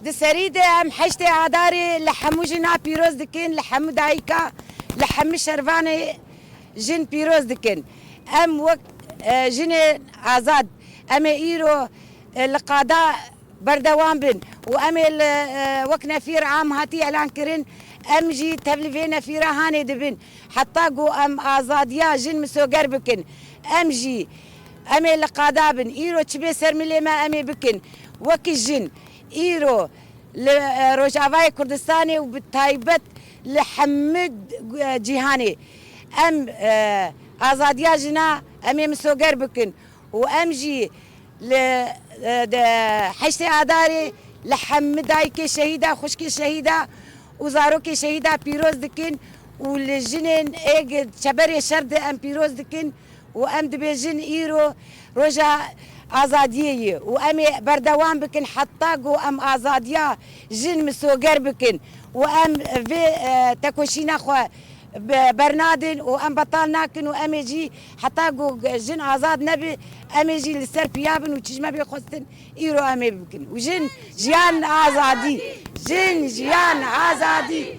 دسريد ام حشتي عداري لحمو جنا بيروز دكين لحمو دايكا لحمو شرفاني جن بيروز دكين ام وقت جن آزاد ام ايرو القضاء بردوان بن وام وقت نفير عام هاتي اعلان كرين ام جي تبلفينا في رهاني دبن حتى قو ام آزاديا جن مسوقر بكن ام جي امي القضاء بن ايرو تشبي سرملي ما امي بكن وكي جن ايرو لروجافاي كردستاني وبالتايبت لحمد جيهاني ام ازاديا جنا امي مسوقر بكن وامجي حشتي اداري لحمد دايكي شهيده خشكي شهيده وزاروكي شهيده بيروز دكن والجنين ايج شبري شرد ام بيروز دكن وام دبيجن ايرو روجا آزادیه و امی بردوام بکن حتی گو ام آزادیا جن مسوگر بکن و ام في تکوشینا خو برنادن و ام بطال ناکن و امی جی حتی گو جن آزاد نبی امی جی لسر پیابن و چشمه بخواستن ایرو امی بکن و جن جیان آزادی جن جیان آزادی